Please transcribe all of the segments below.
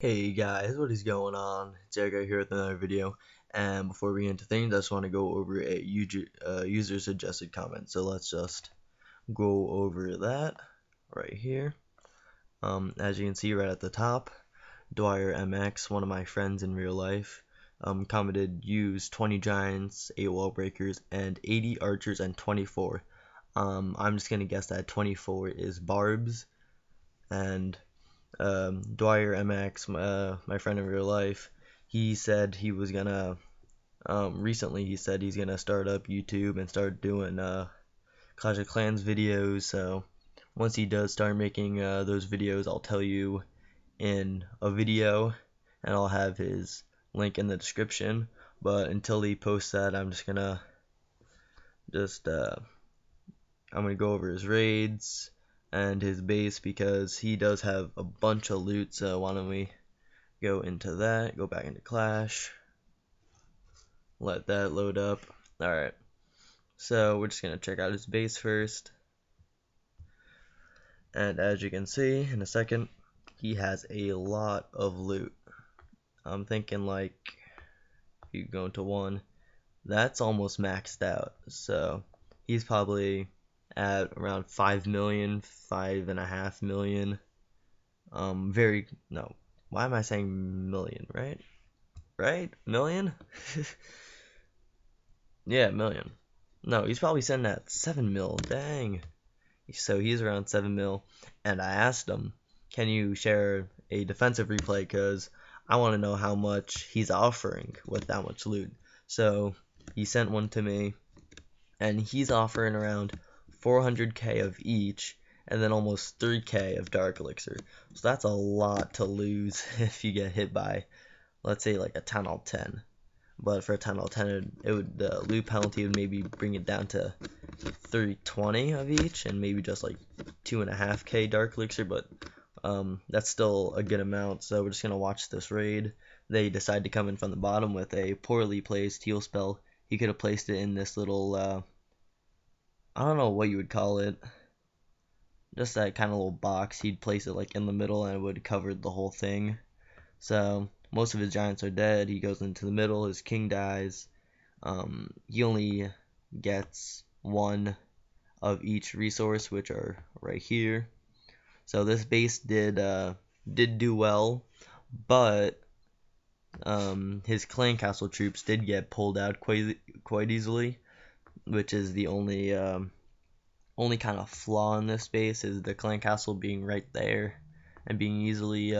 Hey guys, what is going on? It's Aerco here with another video. And before we get into things, I just want to go over a user suggested comment. So let's just go over that right here. As you can see right at the top, Dwyer MX, one of my friends in real life, commented use 20 giants, 8 wall breakers, and 80 archers and 24. I'm just gonna guess that 24 is barbs, and Dwyer MX, my friend in real life, he said he was gonna, recently he said he's gonna start up YouTube and start doing Clash of Clans videos. So once he does start making those videos, I'll tell you in a video, and I'll have his link in the description. But until he posts that, just I'm gonna go over his raids and his base because he does have a bunch of loot. So why don't we go into that, go back into Clash, let that load up. Alright, so we're just gonna check out his base first, and as you can see in a second, he has a lot of loot. I'm thinking like, you go into one, that's almost maxed out, so he's probably at around 5 million, 5.5 million. No, why am I saying million, right? Million? Yeah, million. No, he's probably sitting at 7 mil. Dang. So he's around 7 mil. And I asked him, can you share a defensive replay? Because I want to know how much he's offering with that much loot. So he sent one to me, and he's offering around 400k of each, and then almost 3k of Dark Elixir. So that's a lot to lose if you get hit by, let's say, like a 10 out 10. But for a 10 out of 10, the loot penalty would maybe bring it down to 320 of each, and maybe just like 2.5k Dark Elixir, but that's still a good amount. So we're just gonna watch this raid. They decide to come in from the bottom with a poorly placed heal spell. He could have placed it in this little, I don't know what you would call it, just that kind of little box. He'd place it like in the middle, and it would cover the whole thing. So most of his giants are dead. He goes into the middle, his king dies. He only gets one of each resource, which are right here. So this base did do well, but his clan castle troops did get pulled out quite easily, which is the only kind of flaw in this base, is the clan castle being right there and being easily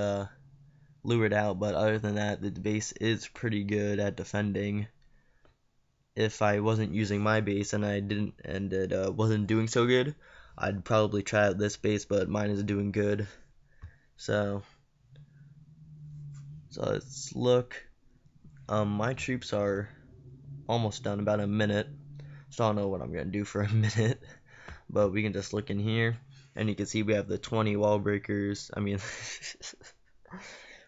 lured out. But other than that, the base is pretty good at defending. If I wasn't using my base and it wasn't doing so good, I'd probably try out this base, but mine is doing good. So let's look. My troops are almost done, about a minute. So I don't know what I'm gonna do for a minute, but we can just look in here, and you can see we have the 20 wall breakers. I mean,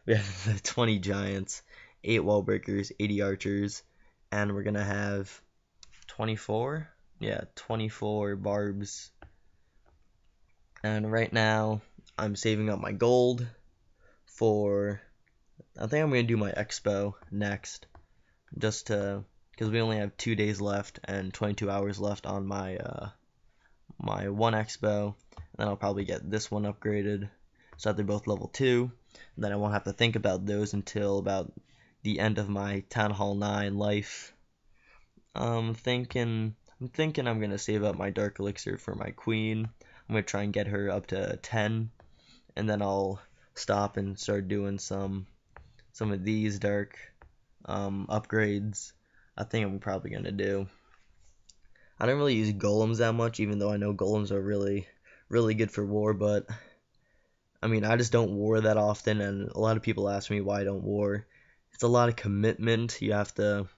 we have the 20 giants, 8 wall breakers, 80 archers, and we're gonna have 24. Yeah, 24 barbs. And right now, I'm saving up my gold for, I think I'm gonna do my expo next, just to, because we only have 2 days left and 22 hours left on my my one expo. And then I'll probably get this one upgraded, so that they're both level 2. And then I won't have to think about those until about the end of my Town Hall 9 life. I'm thinking I'm gonna save up my Dark Elixir for my queen. I'm gonna try and get her up to 10, and then I'll stop and start doing some of these dark upgrades. I think I'm probably gonna do. I don't really use golems that much, even though I know golems are really good for war. But I mean, I just don't war that often, and a lot of people ask me why I don't war. It's a lot of commitment. You have to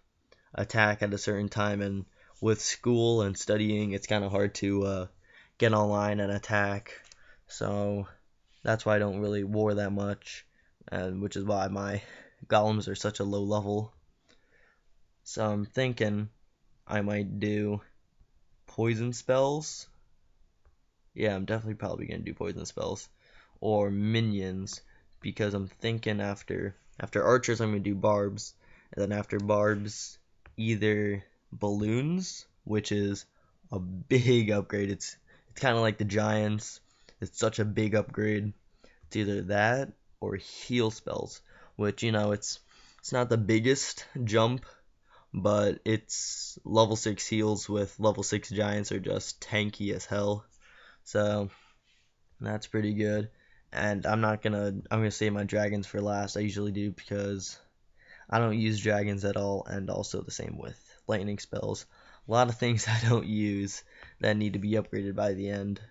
attack at a certain time, and with school and studying, it's kind of hard to get online and attack. So that's why I don't really war that much, and which is why my golems are such a low level. So I'm thinking I might do poison spells. Yeah, I'm definitely probably gonna do poison spells or minions, because I'm thinking after archers I'm gonna do barbs, and then after barbs either balloons, which is a big upgrade. It's kind of like the giants. It's such a big upgrade. It's either that or heal spells, which it's not the biggest jump, but it's level 6 heals with level 6 giants are just tanky as hell. So that's pretty good. And I'm gonna save my dragons for last. I usually do because I don't use dragons at all, and also the same with lightning spells. A lot of things I don't use that need to be upgraded by the end.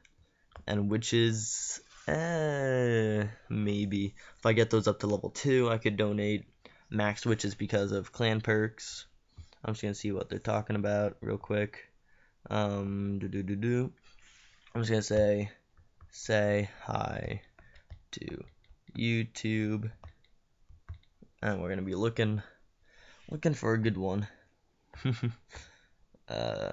And witches, maybe. If I get those up to level 2, I could donate max witches because of clan perks. I'm just gonna see what they're talking about real quick. I'm just gonna say hi to YouTube, and we're gonna be looking for a good one. I'm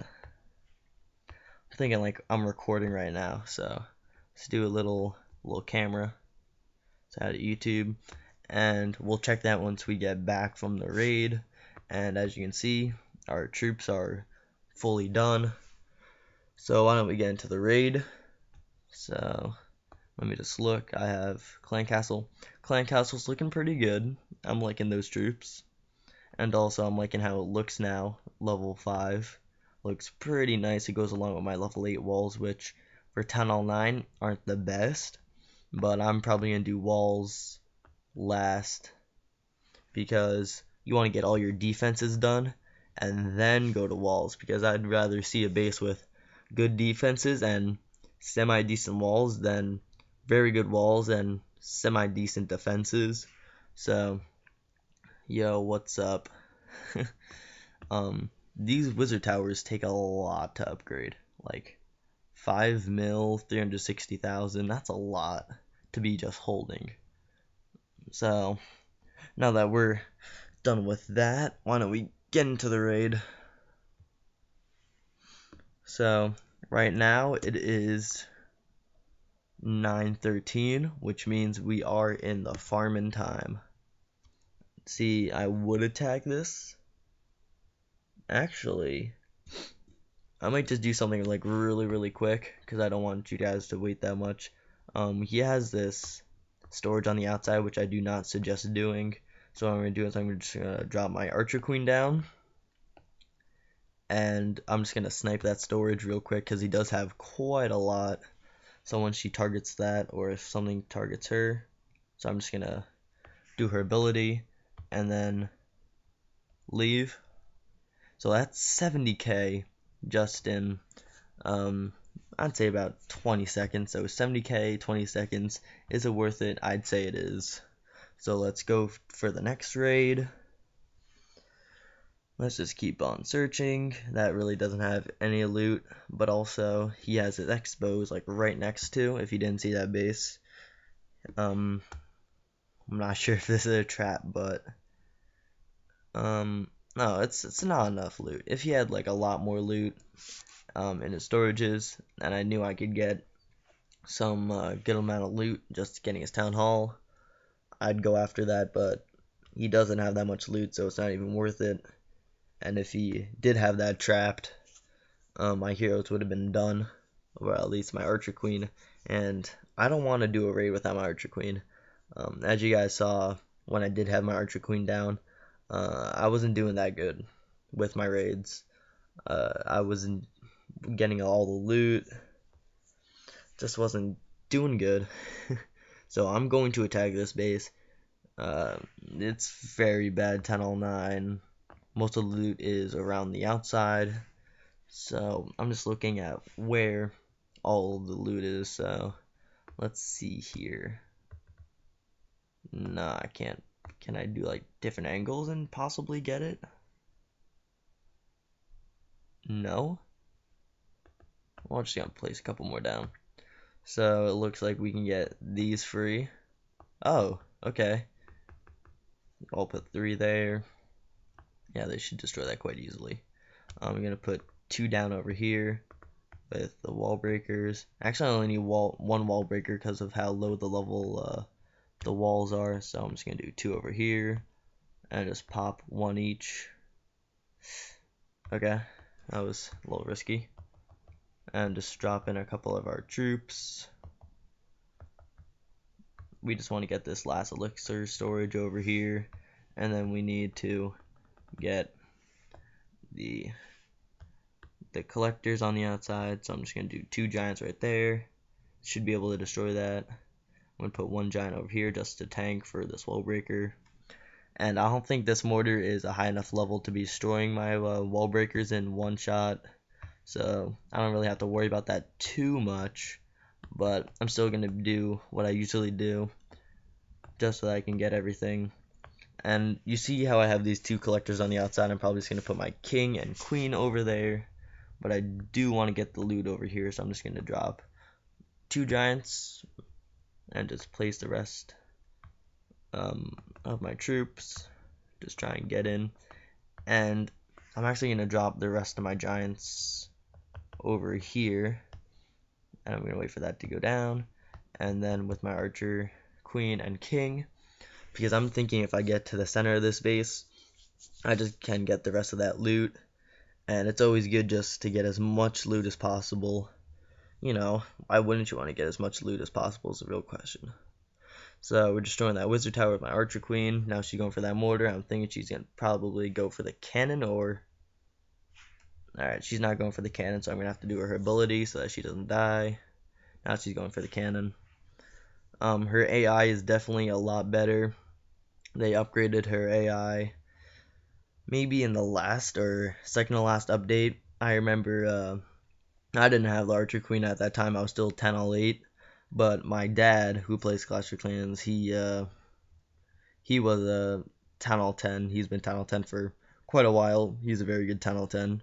thinking like I'm recording right now, so let's do a little camera. So out of YouTube, and we'll check that once we get back from the raid. And as you can see, our troops are fully done. So why don't we get into the raid? So let me just look. I have Clan Castle. Clan Castle's looking pretty good. I'm liking those troops. And also I'm liking how it looks now. Level 5. Looks pretty nice. It goes along with my level 8 walls, which for Town Hall 9 aren't the best. But I'm probably going to do walls last because you want to get all your defenses done and then go to walls, because I'd rather see a base with good defenses and semi-decent walls than very good walls and semi-decent defenses. So, yo, what's up? These wizard towers take a lot to upgrade. Like 5 mil, 360,000. That's a lot to be just holding. So, now that we're done with that, why don't we get into the raid? So, right now it is 9:13, which means we are in the farming time. See, I would attack this. Actually, I might just do something like really quick because I don't want you guys to wait that much. He has this storage on the outside, which I do not suggest doing. So what I'm going to do is I'm just going to drop my Archer Queen down, and I'm just going to snipe that storage real quick because he does have quite a lot. So once she targets that, or if something targets her, so I'm just going to do her ability and then leave. So that's 70k just in, I'd say about 20 seconds. So 70k, 20 seconds. Is it worth it? I'd say it is. So let's go for the next raid. Let's just keep on searching. That really doesn't have any loot, but also he has his expos like right next to, if you didn't see that base. I'm not sure if this is a trap, but no, it's not enough loot. If he had like a lot more loot in his storages, and I knew I could get some good amount of loot just getting his town hall, I'd go after that, but he doesn't have that much loot, so it's not even worth it. And if he did have that trapped, my heroes would have been done, or at least my Archer Queen, and I don't want to do a raid without my Archer Queen. As you guys saw, when I did have my Archer Queen down, I wasn't doing that good with my raids. I wasn't getting all the loot, just wasn't doing good. So I'm going to attack this base. It's very bad, 1009. Most of the loot is around the outside. So I'm just looking at where all of the loot is. So let's see here. Nah, I can't. Can I do like different angles and possibly get it? No. Well, I'm just gonna place a couple more down. So it looks like we can get these free. Oh, okay. I'll put 3 there. Yeah, they should destroy that quite easily. I'm gonna put 2 down over here with the wall breakers. Actually, I only need one wall breaker because of how low the level the walls are. So I'm just gonna do 2 over here and just pop 1 each. Okay, that was a little risky. And just drop in a couple of our troops. We just want to get this last elixir storage over here, and then we need to get the collectors on the outside. So I'm just gonna do 2 giants right there. Should be able to destroy that. I'm gonna put 1 giant over here just to tank for this wall breaker. And I don't think this mortar is a high enough level to be destroying my wall breakers in 1 shot. So I don't really have to worry about that too much. But I'm still gonna do what I usually do, just so that I can get everything. And you see how I have these 2 collectors on the outside. I'm probably just gonna put my king and queen over there. But I do want to get the loot over here, so I'm just gonna drop 2 giants and just place the rest of my troops. Just try and get in. And I'm actually gonna drop the rest of my giants over here, and I'm gonna wait for that to go down. And then with my archer, queen, and king, because I'm thinking if I get to the center of this base, I just can get the rest of that loot. And it's always good just to get as much loot as possible. You know, why wouldn't you want to get as much loot as possible is the real question. So we're destroying that wizard tower with my archer queen. Now she's going for that mortar. I'm thinking she's going to probably go for the cannon, or... Alright, she's not going for the cannon, so I'm going to have to do her ability so that she doesn't die. Now she's going for the cannon. Her AI is definitely a lot better. They upgraded her AI maybe in the last or second to last update. I remember I didn't have the archer queen at that time. I was still 10 all 8. But my dad, who plays Clash of Clans, he was a 10 all 10. He's been 10 all 10 for quite a while. He's a very good 10 all 10.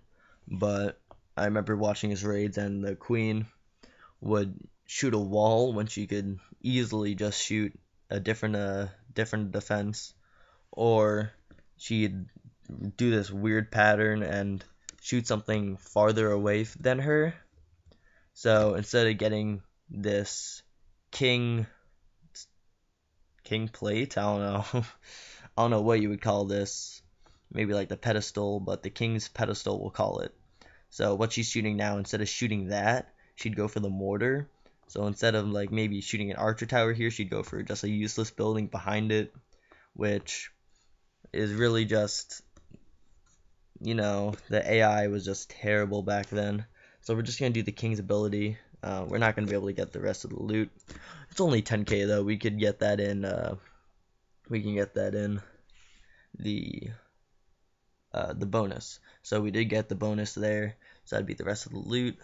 But I remember watching his raids, and the queen would shoot a wall when she could easily just shoot a different defense, or she'd do this weird pattern and shoot something farther away than her. So instead of getting this king plate, I don't know, I don't know what you would call this, maybe like the pedestal, but the king's pedestal we'll call it. So what she's shooting now, instead of shooting that, she'd go for the mortar. So instead of like maybe shooting an archer tower here, she'd go for just a useless building behind it, which is really just, you know, the AI was just terrible back then. So we're just going to do the king's ability. We're not going to be able to get the rest of the loot. It's only 10k though. We could get that in, we can get that in the bonus. So we did get the bonus there. So that'd be the rest of the loot.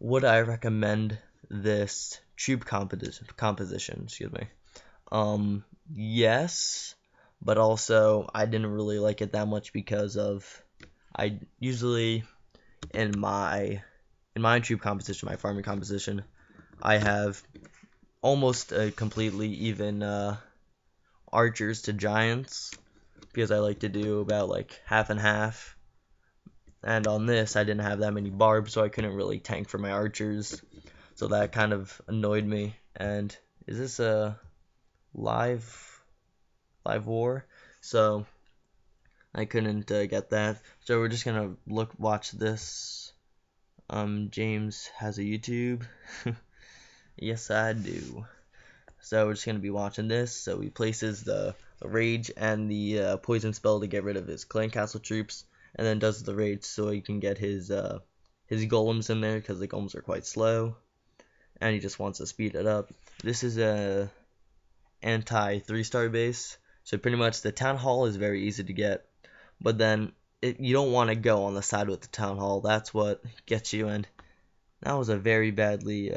Would I recommend this troop composition? Excuse me. Yes, but also I didn't really like it that much because of I usually in my troop composition, my farming composition, I have almost a completely even archers to giants, because I like to do about like half and half. And on this, I didn't have that many barbs, so I couldn't really tank for my archers. So that kind of annoyed me. And is this a live war? So I couldn't get that. So we're just gonna watch this. James has a YouTube. Yes, I do. So we're just going to be watching this. So he places the rage and the poison spell to get rid of his clan castle troops, and then does the rage so he can get his golems in there, because the golems are quite slow, and he just wants to speed it up. This is a anti 3-star base, so pretty much the town hall is very easy to get, but then you don't want to go on the side with the town hall. That's what gets you, and that was a very badly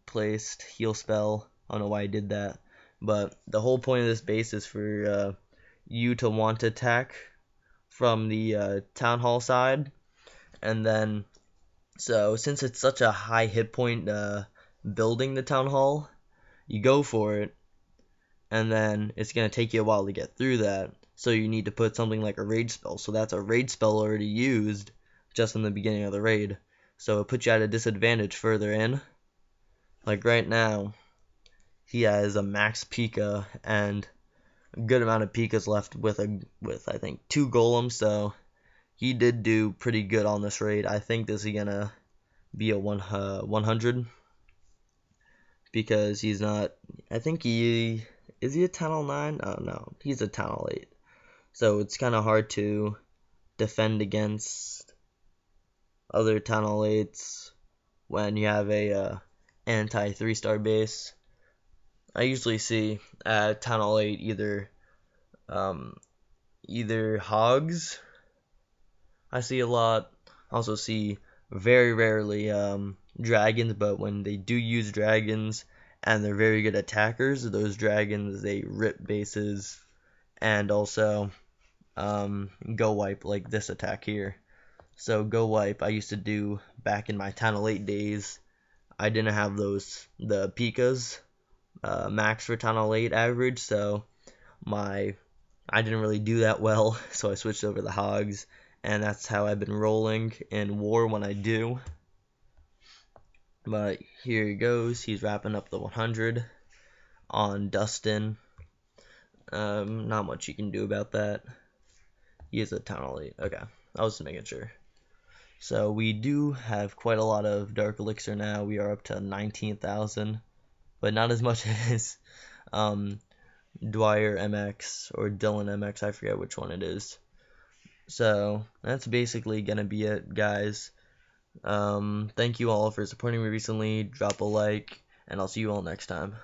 placed heal spell. I don't know why I did that, but the whole point of this base is for you to want to attack from the town hall side, and then so since it's such a high hit point building the town hall, you go for it, and then it's gonna take you a while to get through that. So you need to put something like a rage spell. So that's a rage spell already used just in the beginning of the raid. So it puts you at a disadvantage further in. Like right now, he has a max Pika and a good amount of Pikas left with I think 2 golems, so he did do pretty good on this raid. I think this is gonna be a 100 because he's not. I think he is he a 10-9? Oh no, he's a 10-8. So it's kind of hard to defend against other 10-8s when you have a anti 3-star base. I usually see at 10-8 either hogs. I see a lot. I also see very rarely dragons, but when they do use dragons and they're very good attackers, those dragons they rip bases and also go wipe like this attack here. So go wipe I used to do back in my 10-8 days. I didn't have the Pikas max for 10-8 average, so I didn't really do that well, so I switched over the hogs, and that's how I've been rolling in war when I do. But here he goes. He's wrapping up the 100 on Dustin. Not much you can do about that. He is a 10-8. Okay, I was just making sure. So we do have quite a lot of Dark Elixir now. We are up to 19,000, but not as much as Dwyer MX or Dylan MX. I forget which one it is. So that's basically gonna be it, guys. Thank you all for supporting me recently. Drop a like, and I'll see you all next time.